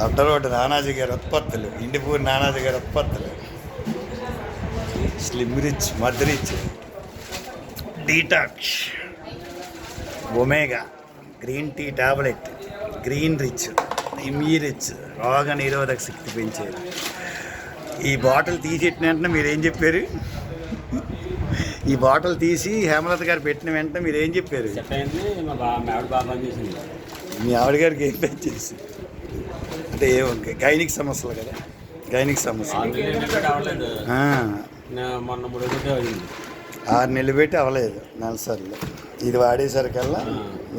అడ్డరోడ్డు నానాజీ గారి ఉత్పత్తులు, ఇండిపూరి నానాజీ గారి ఉత్పత్తులు, slim rich, mud rich, detox, omega, green tea tablet, green rich, immu rich, రోగ నిరోధక శక్తి పెంచేది. ఈ బాటిల్ తీసేటిన వెంటనే మీరేం చెప్పారు? ఈ బాటిల్ తీసి హేమలత గారు పెట్టిన వెంటనే మీరేం చెప్పారు? మీ ఆవిడ గారికి ఏం పెంచేసి అంటే గైనిక్ సమస్యలు కదా, గైనిక్ సమస్యలు. 6 నెలలు పెట్టి అవ్వలేదు, నెలసార్లు. ఇది వాడేసరికల్లా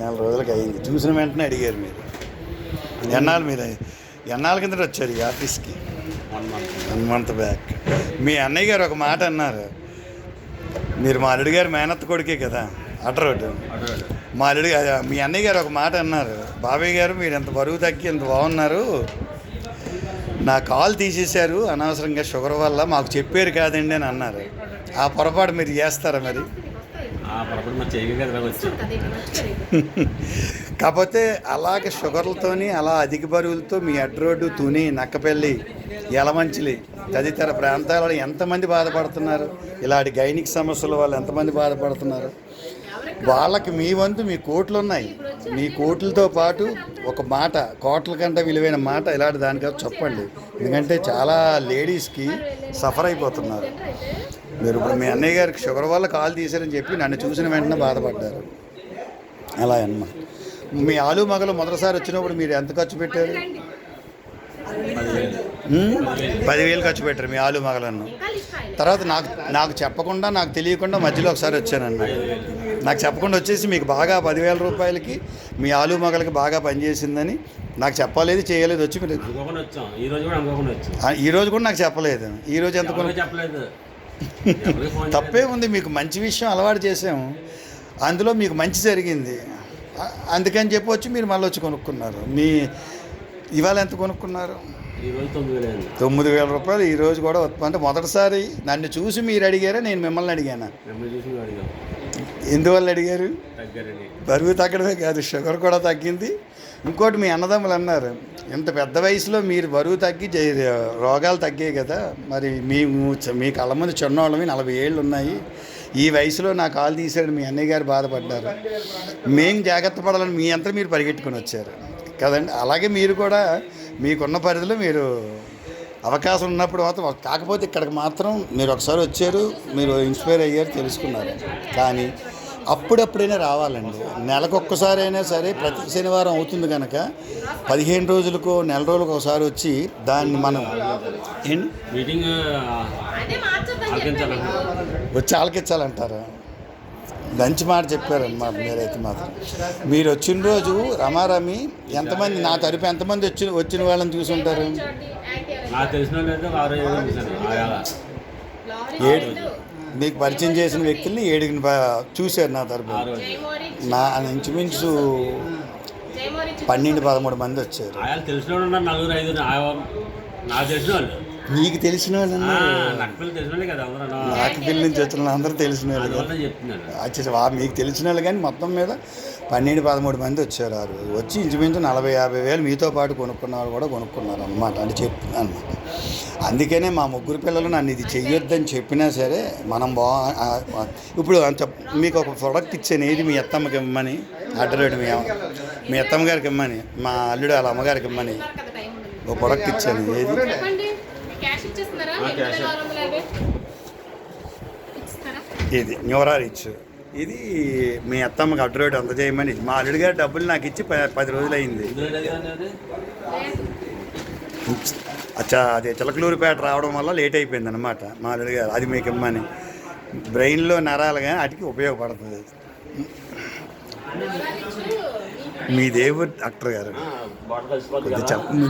4 రోజులకి అయింది. చూసిన వెంటనే అడిగారు మీరు. ఎన్నాళ్ళ కింద వచ్చారు ఈ ఆఫీస్కి? 1 మంత్ బ్యాక్. మీ అన్నయ్య గారు ఒక మాట అన్నారు, మీరు మా అల్లుడి గారు మేనత్త కొడుకే కదా, అడ్డరోడ్డు. మా అల్లుడి మీ అన్నయ్య గారు ఒక మాట అన్నారు, బాబాయ్ గారు మీరు ఎంత బరువు తగ్గి ఎంత బాగున్నారు, నా కాల్ తీసేశారు అనవసరంగా షుగర్ వల్ల, మాకు చెప్పారు కాదండి అని అన్నారు. ఆ పొరపాటు మీరు చేస్తారా మరి? కాకపోతే అలాగే షుగర్లతోని అలా అధిక బరువులతో మీ అడ్రోడ్డు, తుని, నక్కపల్లి, యలమంచిలి తదితర ప్రాంతాలలో ఎంతమంది బాధపడుతున్నారు? ఇలాంటి గైనిక్ సమస్యల వల్ల ఎంతమంది బాధపడుతున్నారు? వాళ్ళకి మీ వంతు మీ కోట్లు ఉన్నాయి. మీ కోట్లతో పాటు ఒక మాట, కోట్ల కంటే విలువైన మాట ఇలాంటి దానికో చెప్పండి. ఎందుకంటే చాలా లేడీస్కి సఫర్ అయిపోతున్నారు. మీరు ఇప్పుడు మీ అన్నయ్య గారికి షుగర్ వల్ల కాల్ తీశారని చెప్పి నన్ను చూసిన వెంటనే బాధపడ్డారు. అలా అన్నమాట. మీ ఆలు మగలు మొదటిసారి వచ్చినప్పుడు మీరు ఎంత ఖర్చు పెట్టారు? 10,000 ఖర్చు పెట్టారు మీ ఆలు మగలను. తర్వాత నాకు చెప్పకుండా, నాకు తెలియకుండా మధ్యలో ఒకసారి వచ్చానన్నమాట. నాకు చెప్పకుండా వచ్చేసి మీకు బాగా 10,000 రూపాయలకి మీ ఆలు మగలకి బాగా పనిచేసిందని నాకు చెప్పలేదు, చేయలేదు. వచ్చి మీరు ఈరోజు కూడా నాకు చెప్పలేదు. ఈరోజు ఎంత చెప్పలేదు. తప్పే ఉంది, మీకు మంచి విషయం అలవాటు చేసాము, అందులో మీకు మంచి జరిగింది, అందుకని చెప్పి మీరు మళ్ళీ వచ్చి కొనుక్కున్నారు. ఇవాళ ఎంత కొనుక్కున్నారు? 9,000 రూపాయలు. ఈరోజు కూడా అంటే మొదటిసారి నన్ను చూసి మీరు అడిగారా, నేను మిమ్మల్ని అడిగానా? ఎందువల్ల అడిగారు? బరువు తగ్గడమే కాదు, షుగర్ కూడా తగ్గింది. ఇంకోటి మీ అన్నదమ్ములు అన్నారు, ఇంత పెద్ద వయసులో మీరు బరువు తగ్గి రోగాలు తగ్గాయి కదా, మరి మీ కళ్ళ ముందు చిన్నవాళ్ళమి 40 ఏళ్ళు ఉన్నాయి, ఈ వయసులో నా కాలు తీసాడు మీ అన్నయ్య గారు బాధపడ్డారు. మేము జాగ్రత్త పడాలని మీ అంతా మీరు పరిగెట్టుకుని వచ్చారు కదండి. అలాగే మీరు కూడా మీకున్న పరిధిలో మీరు అవకాశం ఉన్నప్పుడు మాత్రం, కాకపోతే ఇక్కడికి మాత్రం మీరు ఒకసారి వచ్చారు, మీరు ఇన్స్పైర్ అయ్యారు, తెలుసుకున్నారు. కానీ అప్పుడప్పుడైనా రావాలండి. నెలకొక్కసారి అయినా సరే, ప్రతి శనివారం అవుతుంది కనుక 15 రోజులకు, నెల రోజులకు ఒకసారి వచ్చి దాన్ని మనం మీటింగ్ వచ్చి ఆలకించాలంటారా? మంచి మాట చెప్పారన్నమాట. మీరైతే మాత్రం మీరు వచ్చిన రోజు రమారమి ఎంతమంది, నా తరపు ఎంతమంది వచ్చిన వాళ్ళని చూసి ఉంటారు? 7 మీకు పరిచయం చేసిన వ్యక్తుల్ని 7 చూశారు నా తరపు. నా ఇంచుమించు 12-13 మంది వచ్చారు. మీకు తెలిసిన వాళ్ళు, నాకు పిల్లల నుంచి వచ్చిన అందరూ తెలిసిన వాళ్ళు కదా. మీకు తెలిసిన వాళ్ళు కానీ మొత్తం మీద 12-13 మంది వచ్చారు. ఆ రోజు వచ్చి ఇంచుమించు 40-50 వేలు మీతో పాటు కొనుక్కున్న వాళ్ళు కూడా కొనుక్కున్నారు అన్నమాట. అంటే చెప్తున్నాను. అందుకనే మా 3 పిల్లలు నన్ను ఇది చెయ్యొద్దని చెప్పినా సరే మనం ఇప్పుడు మీకు ఒక ప్రోడక్ట్ ఇచ్చాను, ఏది మీ అత్తమ్మకి ఇమ్మని, అడ్డరేడు మీ అత్తమ్మ గారికి ఇమ్మని, మా అల్లుడు వాళ్ళ అమ్మగారికి ఇమ్మని ఒక ప్రోడక్ట్ ఇచ్చాను. ఏది? ఇది న్యూరా రిచ్. ఇది మీ అత్తమ్మకి అడ్డరేడు అంత చేయమని మా అల్లుడు గారు డబ్బులు నాకు ఇచ్చి 10 రోజులు అయింది. అచ్చా, అదే చిలకలూరుపేట రావడం వల్ల లేట్ అయిపోయింది అనమాట. మా అల్లుడు గారు అది మీకు ఇమ్మని, బ్రెయిన్లో నరాలు కానీ వాటికి ఉపయోగపడుతుంది. మీ దేవుడు డాక్టర్ గారు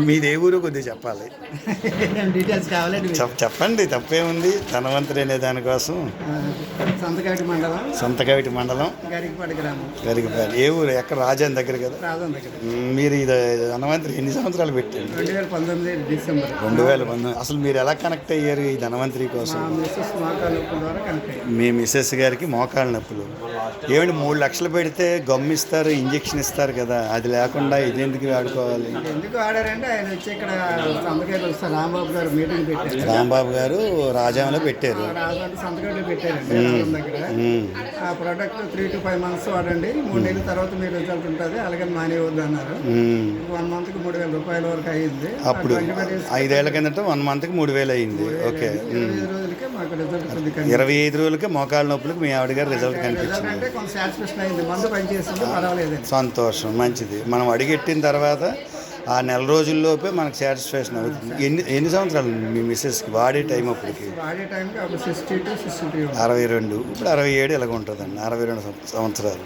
మీ దేవుడు కొద్దిగా చెప్పాలి. డీటెయిల్స్ కావాలండి, చెప్పండి. తప్పేముంది, ధనవంతుడు అనే దానికోసం. సంతకవిటి మండలం, గరికపాలి. ఏ ఊరు? ఎక్కడ? రాజాన్ దగ్గర కదా. మీరు ఇది ధనవంతుడు ఎన్ని సంవత్సరాలు పెట్టారు? 2019. అసలు మీరు ఎలా కనెక్ట్ అయ్యారు ఈ ధనవంతుడి కోసం? మీ మిస్సెస్ గారికి మోకాళ్ళ నొప్పులు. ఏమండి 3 లక్షలు పెడితే గమ్మిస్తారు, ఇంజక్షన్ ఇస్తారు కదా, కదా, అది లేకుండా ఇది ఎందుకు వాడుకోవాలి? ఎందుకు ఆడారంటే ఆయన వచ్చి ఇక్కడ సంతకాయలు వస్తారు. రాంబాబు గారు మీటింగ్ పెట్టారు. రాంబాబు గారు రాజాంలో పెట్టారు, రాజమండ్రి సంతకాయలు పెట్టారండి దగ్గర. ఆ ప్రోడక్ట్ 3 to 5 months వాడండి, 3 నెలల తర్వాత మీరు రిజల్ట్ ఉంటుంది, అలాగే మానేవద్దు అన్నారు. 1 monthకి 3,000 రూపాయల వరకు అయ్యింది. అప్పుడు 5 ఏళ్ల కిందట 1 monthకి 3,000 అయింది. ఓకే, 25 రోజులకే మాకు రిజల్ట్ ఉంది. 25 రోజులకి మోకాళ్ళ నొప్పులకు మీ ఆవిడ గారు రిజల్ట్ కనిపించింది. అంటే కొంచెం సాటిస్ఫాక్షన్ అయింది, మందు పనిచేస్తుంది, పర్వాలేదు. సంతోషం, మంచిది. మనం అడిగెట్టిన తర్వాత ఆ నెల రోజుల్లోపే మనకు సాటిస్ఫాక్షన్ అవుతుంది. ఎన్ని సంవత్సరాలు మీ మిస్సెస్కి వాడే టైం? అప్పటికి వాడే టైంకి అప్పుడు 60 to 63, 62, ఇప్పుడు 67 ఇలాగ ఉంటుందండి. 62 సంవత్సరాలు.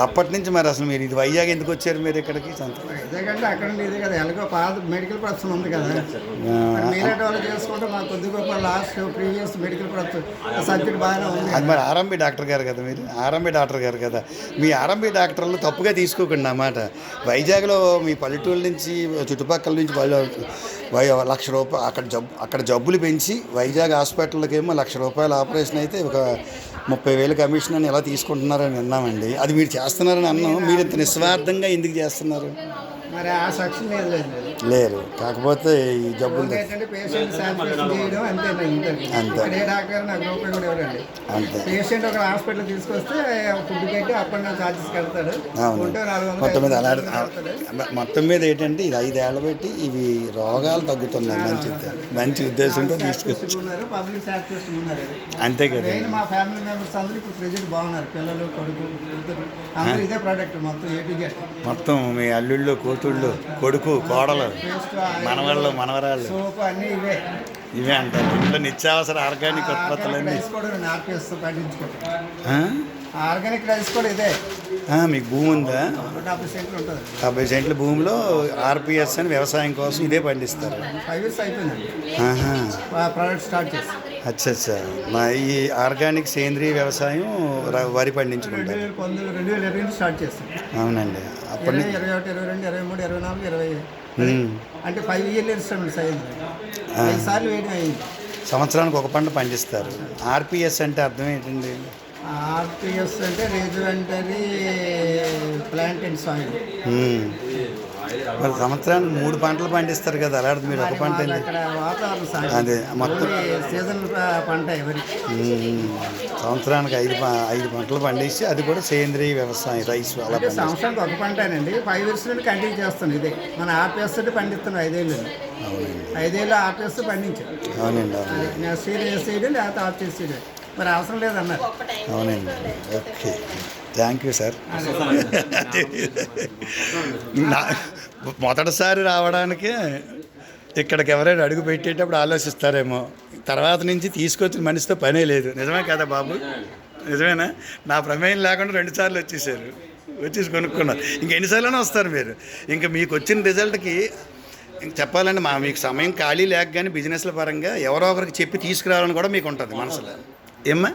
అప్పటి నుంచి మరి అసలు మీరు ఇది వైజాగ్ ఎందుకు వచ్చారు మీరు ఇక్కడికి? ఇదేకంటే అక్కడ ఇదే కదా, ఎలాగో పాత మెడికల్ ప్రొఫెషన్ ఉంది కదా, మీరే వాళ్ళు చేసుకుంటే మాకు కొద్ది గొప్ప last previous medical profession subject బాగానే ఉంది. అది మరి ఆర్ఎంపీ డాక్టర్ గారు కదా, మీరు ఆర్ఎంపీ డాక్టర్ గారు కదా, మీ ఆర్ఎంపీ డాక్టర్లు తప్పుగా తీసుకోకండి అన్నమాట. వైజాగ్లో మీ పల్లెటూరు నుంచి చుట్టుపక్కల నుంచి ₹1,00,000 అక్కడ జబ్బులు పెంచి వైజాగ్ హాస్పిటల్కి ఏమో ₹1,00,000 ఆపరేషన్ అయితే ఒక 30,000 కమిషన్ అని ఎలా తీసుకుంటున్నారని విన్నామండి. అది మీరు చేస్తున్నారని అన్నాం. మీరు ఇంత నిస్వార్థంగా ఎందుకు చేస్తున్నారు? మరి ఆ సెక్షన్ లేరు, కాకపోతే ఈ జబ్బులు పేషెంట్ సాటిస్ఫాక్షన్ చేయడం అంతే. ఏ డాక్టర్ నాకు రూపాయి కూడా ఇవ్వడండి. అంతే. పేషెంట్ ఒక హాస్పిటల్ తీసుకొస్తే ఫుడ్ కట్టి అప్పటి నుంచి ఛార్జెస్ కడతాడు. మొత్తం మీద ఏంటంటే ఇది 5 ఏళ్ళు పెట్టి ఇవి రోగాలు తగ్గుతున్నాయి. మంచి ఉద్దేశంతో తీసుకొచ్చుకున్నారు. పబ్లిక్ సాటిస్ఫాక్షన్ ఉన్నారు. అంతే కదా. మా ఫ్యామిలీ మెంబర్స్ అందరూ ఇప్పుడు ప్రెజెంట్ బాగున్నారు. పిల్లలు, కొడుకు, అందరూ ఇదే ప్రోడక్ట్ మొత్తం A to Z. మొత్తం మీ అల్లుళ్ళు, కూతుళ్ళు, కొడుకు, కోడలు, మనవాళ్ళు, మనవరాళ్ళు అన్నీ ఇవే అంటారు. ఇంట్లో నిత్యావసర ఆర్గానిక్ ఉత్పత్తులన్నీ. ఆర్గానిక్ రైస్ కూడా ఇదే. మీకు భూమి ఉందా? 70 సెంట్లు ఉంటుంది. 70 సెంట్ల భూమిలో RPS అని వ్యవసాయం కోసం ఇదే పండిస్తారు. 5 years అయిపోయింది ప్రోడక్ట్ స్టార్ట్ చేసి. అచ్చా, మా ఈ ఆర్గానిక్ సేంద్రీయ వ్యవసాయం వరి పండించుకుంటారు. 2020 స్టార్ట్ చేస్తాం. అవునండి. అప్పటి 21, 22, 23, 24, 25 అంటే 5 years ఇన్స్టాల్మెంట్స్ అయింది. 5 సార్లు వేయడం అయింది. సంవత్సరానికి ఒక పంట పండిస్తారు. RPS అంటే అర్థం ఏంటండి? RPS అంటే రేజువెంటరీ ప్లాంట్ అండ్ సాయిల్. మరి సంవత్సరానికి 3 పంటలు పండిస్తారు కదా, అలాంటి మీరు ఒక పంట అదే మొత్తం సీజన్ పంట ఎవరి సంవత్సరానికి 5 పంటలు పండించి అది కూడా సేంద్రీయ వ్యవసాయం రైస్. అలా సంవత్సరానికి ఒక పంటనండి. 5 years నుండి కంటిన్యూ చేస్తాను. ఇదే మన RPS తోటి పండిస్తున్నాం 5 ఏళ్ళు. 5 ఏళ్ళు RPS పండించాను. అవునండి. సీడ్ లేకపోతే RPS సీడ్ మరి అవసరం లేదన్నారు. అవునండి. Okay, thank you sir. మొదటిసారి రావడానికి ఇక్కడికి ఎవరైనా అడుగు పెట్టేటప్పుడు ఆలోచిస్తారేమో, తర్వాత నుంచి తీసుకొచ్చిన మనిషితో పనే లేదు. నిజమే కదా బాబు? నిజమేనా? నా ప్రమేయం లేకుండా 2 సార్లు వచ్చేసి కొనుక్కున్నారు. ఇంకెన్నిసార్లు వస్తారు మీరు? ఇంకా మీకు వచ్చిన రిజల్ట్కి చెప్పాలంటే మీకు సమయం ఖాళీ లేక కానీ బిజినెస్ల పరంగా ఎవరో ఒకరికి చెప్పి తీసుకురావాలని కూడా మీకు ఉంటుంది మనసులో. ఏమ్మా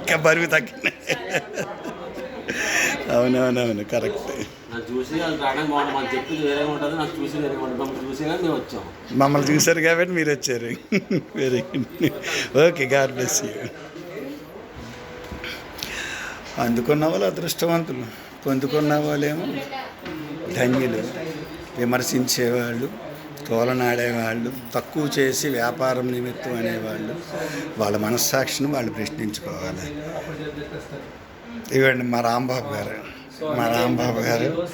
ఇంకా బరువు తగ్గింది. అవునవునవును, కరెక్ట్. మమ్మల్ని చూశారు కాబట్టి మీరు వచ్చారు. Very good. Okay, God bless you. అందుకున్న వాళ్ళు అదృష్టవంతులు, పొందుకున్న వాళ్ళేమో ధన్యులు. విమర్శించేవాళ్ళు, తోలనాడేవాళ్ళు, తక్కువ చేసి వ్యాపారం నిమిత్తం అనేవాళ్ళు వాళ్ళ మనస్సాక్షిని వాళ్ళు ప్రశ్నించుకోవాలి. ఇవ్వండి మా రాంబాబు గారు.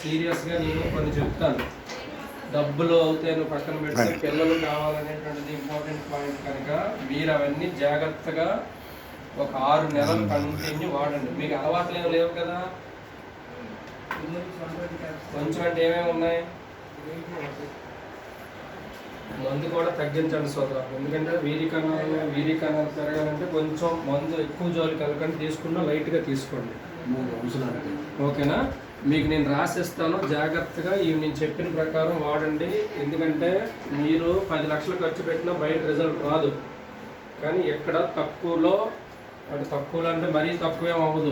సీరియస్గా నేను కొన్ని చెప్తాను. డబ్బులు అవుతాయి పక్కన పెడితే పిల్లలు కావాలనేటువంటిది ఇంపార్టెంట్ పాయింట్ కనుక మీరు అవన్నీ జాగ్రత్తగా ఒక 6 నెలలు కంటిన్యూ వాడండి. మీకు అలవాట్లు ఏమి లేవు కదా. కొంచెం అంటే ఏమేమి ఉన్నాయి? మందు కూడా తగ్గించండి సోదరా. ఎందుకంటే వీరికణాలు పెరగాలంటే కొంచెం మందు ఎక్కువ జోలికి వెళ్ళకండి, తీసుకున్నా లైట్గా తీసుకోండి. ఓకేనా? మీకు నేను రాసిస్తాను, జాగ్రత్తగా ఇవి నేను చెప్పిన ప్రకారం వాడండి. ఎందుకంటే మీరు 10 లక్షలు ఖర్చు పెట్టినా బయట రిజల్ట్ రాదు. కానీ ఎక్కడ తక్కువలో అంటే మరీ తక్కువేం అవ్వదు,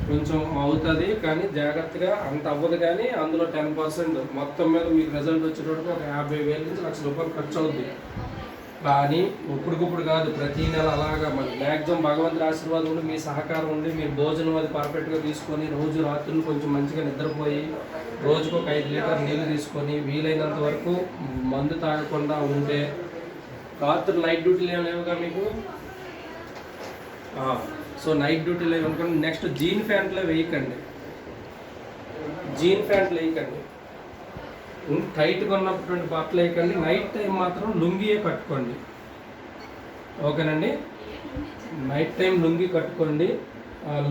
కొంచెం అవుతుంది. కానీ జాగ్రత్తగా అంత అవ్వదు. కానీ అందులో 10% మొత్తం మీద మీకు రిజల్ట్ వచ్చేటప్పుడు ఒక 50,000 నుంచి ₹1,00,000 ఖర్చు అవుద్ది. కానీ ఇప్పుడుకిప్పుడు కాదు, ప్రతి నెల అలాగా మన మ్యాక్సిమం భగవంతుడి ఆశీర్వాదం ఉండి మీ సహకారం ఉండి మీరు భోజనం అది పర్ఫెక్ట్గా తీసుకొని రోజు రాత్రులు కొంచెం మంచిగా నిద్రపోయి రోజుకు ఒక 5 లీటర్ నీళ్ళు తీసుకొని వీలైనంత వరకు మందు తాగకుండా ఉంటే రాత్రి నైట్ డ్యూటీలు ఏమి లేవుగా మీకు. సో నైట్ డ్యూటీలో ఏమనుకోండి. నెక్స్ట్ జీన్ ప్యాంట్లో వేయకండి, జీన్ ప్యాంట్లు వేయకండి, టైట్గా ఉన్నటువంటి బట్టలు వేయకండి. నైట్ టైం మాత్రం లుంగియే కట్టుకోండి, ఓకేనండి. నైట్ టైం లుంగి కట్టుకోండి,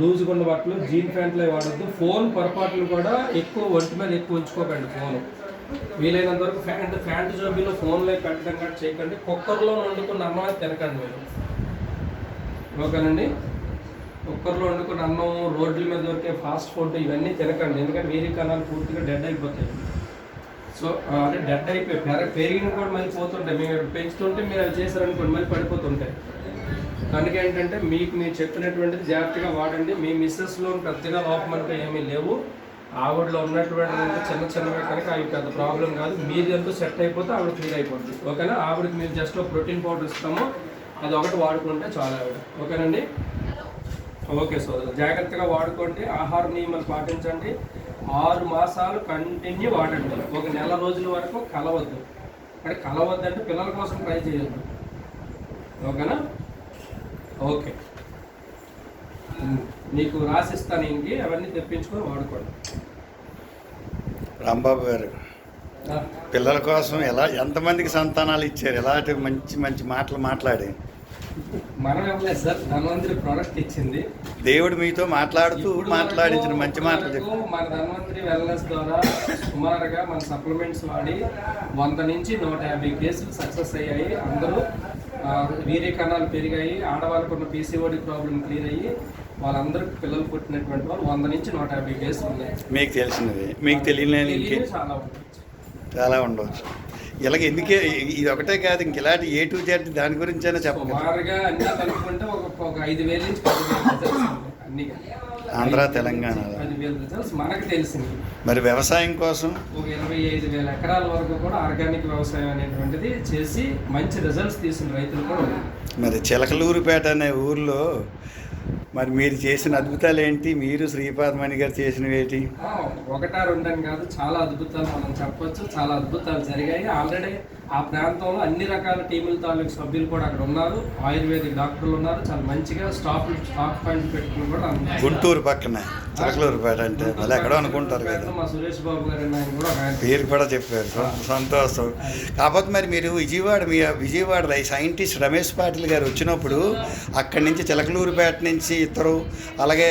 లూజ్గా ఉన్న బట్టలు, జీన్ ప్యాంట్లు వాడద్దు. ఫోన్ పొరపాట్లు కూడా ఎక్కువ ఒంటి మీద ఎక్కువ ఉంచుకోకండి. ఫోను వీలైనంత వరకు ఫ్యాంట్ జోబీలో ఫోన్లో పెట్టడం కూడా చేయకండి. కుక్కర్లో వండుకున్న అన్నం తినకండి మీరు, ఓకేనండి. కుక్కర్లో వండుకున్న అన్నం, రోడ్ల మీద దొరికే ఫాస్ట్ ఫుడ్ ఇవన్నీ తినకండి, ఎందుకంటే వీరి కణాలు పూర్తిగా డెడ్ అయిపోతాయి. సో అంటే డెడ్ అయిపోయి పెరిగిన కూడా మళ్ళీ పోతుంటాయి. మేము పెంచుతుంటే మీరు అవి చేశారనుకోండి మళ్ళీ పడిపోతుంటాయి. కనుక ఏంటంటే మీకు మీరు చెప్పినటువంటిది జాగ్రత్తగా వాడండి. మీ మిస్సెస్లో పెద్దగా లోపం అంటే ఏమీ లేవు, ఆవిడలో ఉన్నటువంటి చిన్న చిన్నవి కనుక అవి పెద్ద ప్రాబ్లం కాదు. మీరు ఎంతో సెట్ అయిపోతే ఆవిడ క్లియర్ అయిపోతుంది, ఓకేనా. ఆవిడకి మీరు జస్ట్ ప్రోటీన్ పౌడర్ ఇస్తాము, అది ఒకటి వాడుకుంటే చాలా ఆవిడ, ఓకేనండి. ఓకే సోదరు, జాగ్రత్తగా వాడుకోండి, ఆహార నియమాలు పాటించండి. 6 మాసాలు కంటిన్యూ వాడండి, ఒక నెల రోజుల వరకు కలవద్దు. అంటే కలవద్దు అంటే పిల్లల కోసం ట్రై చేయొద్దు, ఓకేనా. ఓకే, మీకు రాసిస్తాను ఇంకి, అవన్నీ తెప్పించుకొని వాడుకోండి. రాంబాబు గారు, పిల్లల కోసం ఎంతమందికి సంతానాలు ఇచ్చారు? ఎలాంటి మంచి మంచి మాటలు మాట్లాడి? మనం ఇవ్వలేదు సార్, ధన్వంతరి ప్రోడక్ట్ ఇచ్చింది. దేవుడు మీతో మాట్లాడించిన మంచి మాటలు చెప్పు. మన ధన్వంతరి వెల్నెస్ ద్వారా సుమారుగా మన సప్లిమెంట్స్ వాడి 100 నుంచి 150 కేసులు సక్సెస్ అయ్యాయి. అందరూ వీర్య కణాలు పెరిగాయి, ఆడవాళ్ళకు ఉన్న పీసీఓడి ప్రాబ్లం క్లియర్ అయ్యి వాళ్ళందరికీ పిల్లలు పుట్టినటువంటి వాళ్ళు 100 నుంచి 150 కేసులు ఉన్నాయి. మీకు తెలిసినవి, మీకు తెలియని చాలా ఉండవచ్చు. ఇలాగ ఎందుకే ఇది ఒకటే కాదు, ఇంక ఇలాంటి A to Z దాని గురించి అయినా చెప్పండి. సుమారుగా అన్నీ కలుపుకుంటే ఒక 5,000 నుంచి 10,000 రిజల్ట్స్ అన్ని ఆంధ్ర తెలంగాణలో 10,000 రిజల్ట్స్ మనకు తెలిసింది. మరి వ్యవసాయం కోసం ఒక 25,000 ఎకరాల వరకు కూడా ఆర్గానిక్ వ్యవసాయం అనేటువంటిది చేసి మంచి రిజల్ట్స్ తీసిన రైతులు కూడా ఉన్నారు. మరి చిలకలూరుపేట అనే ఊర్లో మరి మీరు చేసిన అద్భుతాలు ఏంటి? మీరు శ్రీపాదమణి గారు చేసినవి ఏంటి? 1-2 కాదు, చాలా అద్భుతాలు మనం చెప్పొచ్చు. చాలా అద్భుతాలు జరిగాయి. ఆల్రెడీ ఆ ప్రాంతంలో అన్ని రకాల టీముల తాలూకు సభ్యులు కూడా అక్కడ ఉన్నారు, ఆయుర్వేదిక్ డాక్టర్లు ఉన్నారు. చాలా మంచిగా స్టాక్ పాయింట్ పెట్టుకుని కూడా గుంటూరు పక్కన చిలకలూరుపేట అంటే మళ్ళీ ఎక్కడో అనుకుంటారు కదా. మా సురేష్ బాబు గారు ఆయన కూడా పేరు కూడా చెప్పారు, సంతోషం. కాకపోతే మరి మీరు విజయవాడ సైంటిస్ట్ రమేష్ పాటిల్ గారు వచ్చినప్పుడు అక్కడి నుంచి చిలకలూరుపేట నుంచి ఇద్దరు, అలాగే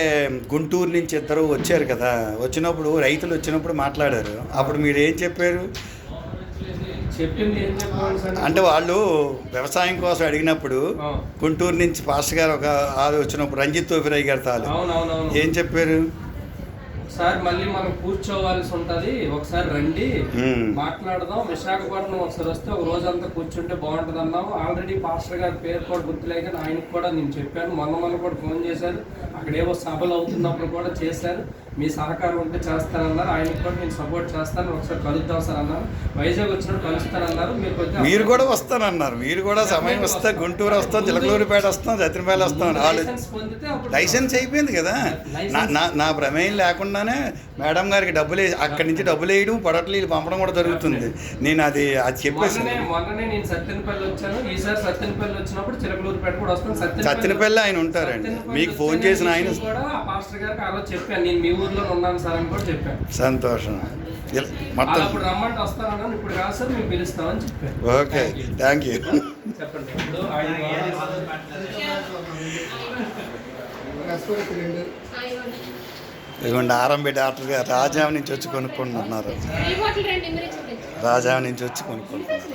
గుంటూరు నుంచి ఇద్దరు వచ్చారు కదా. వచ్చినప్పుడు రైతులు వచ్చినప్పుడు మాట్లాడారు. అప్పుడు మీరు ఏం చెప్పారు? అంటే వాళ్ళు వ్యవసాయం కోసం అడిగినప్పుడు గుంటూరు నుంచి పాస్టర్ గారు ఒక వచ్చినప్పుడు రంజిత్ తోఫిరాయ్ గారు తాలు ఏం చెప్పారు? ఒకసారి మళ్ళీ మనం కూర్చోవాల్సి ఉంటుంది, ఒకసారి రండి మాట్లాడదాం, విశాఖపట్నం ఒకసారి వస్తే ఒక రోజంతా కూర్చుంటే బాగుంటుంది అన్నాము. ఆల్రెడీ పాస్టర్ గారి పేరు కూడా గుర్తులేక ఆయనకు కూడా నేను చెప్పాను. మొన్న కూడా ఫోన్ చేశారు, అక్కడేవో సభలు అవుతున్నప్పుడు కూడా చేశారు. మీ సహకారం ఉంటే చేస్తారన్నారు. ఆయనకు కూడా నేను సపోర్ట్ చేస్తాను, ఒకసారి కలుద్దాం సార్ అన్నారు. వైజాగ్ వచ్చినప్పుడు కలుస్తారన్నారు. మీరు కూడా వస్తానన్నారు. మీరు కూడా సమయం వస్తే గుంటూరు వస్తాం, చిలకలూరుపేట వస్తాం, సత్యనపల్లి వస్తాం. లైసెన్స్ అయిపోయింది కదా. నా ప్రమేయం లేకుండానే మేడం గారికి అక్కడి నుంచి డబ్బులు వేయడం, పొడట్లు పంపడం కూడా జరుగుతుంది. నేను అది చెప్పేసి మొన్ననే నేను సత్యనపల్లి వచ్చాను. ఈసారి సత్యనపల్లి వచ్చినప్పుడు చిలకలూరుపేట కూడా వస్తాను. సత్యనపల్లి ఆయన ఉంటారండి, మీకు ఫోన్ చేసిన ఆయన కూడా పాస్టర్ గారికి ఆ రోజు చెప్పాను, నేను మీ ఊర్లో ఉన్నాను సార్ అని కూడా చెప్పాను. సంతోషం. మొత్తం ఇప్పుడు రమ్మంటే వస్తానన్నాను, ఇప్పుడు కాదు సార్ మేము పిలుస్తామని చెప్పాను. Okay, thank you. చెప్పండి. ఇప్పుడు ఆయన ఇదిగోండి ఆరంభి డాక్టర్ గారు రాజాం నుంచి వచ్చి కొనుక్కుంటున్నారు. రాజాం నుంచి వచ్చి కొనుక్కుంటున్నారు.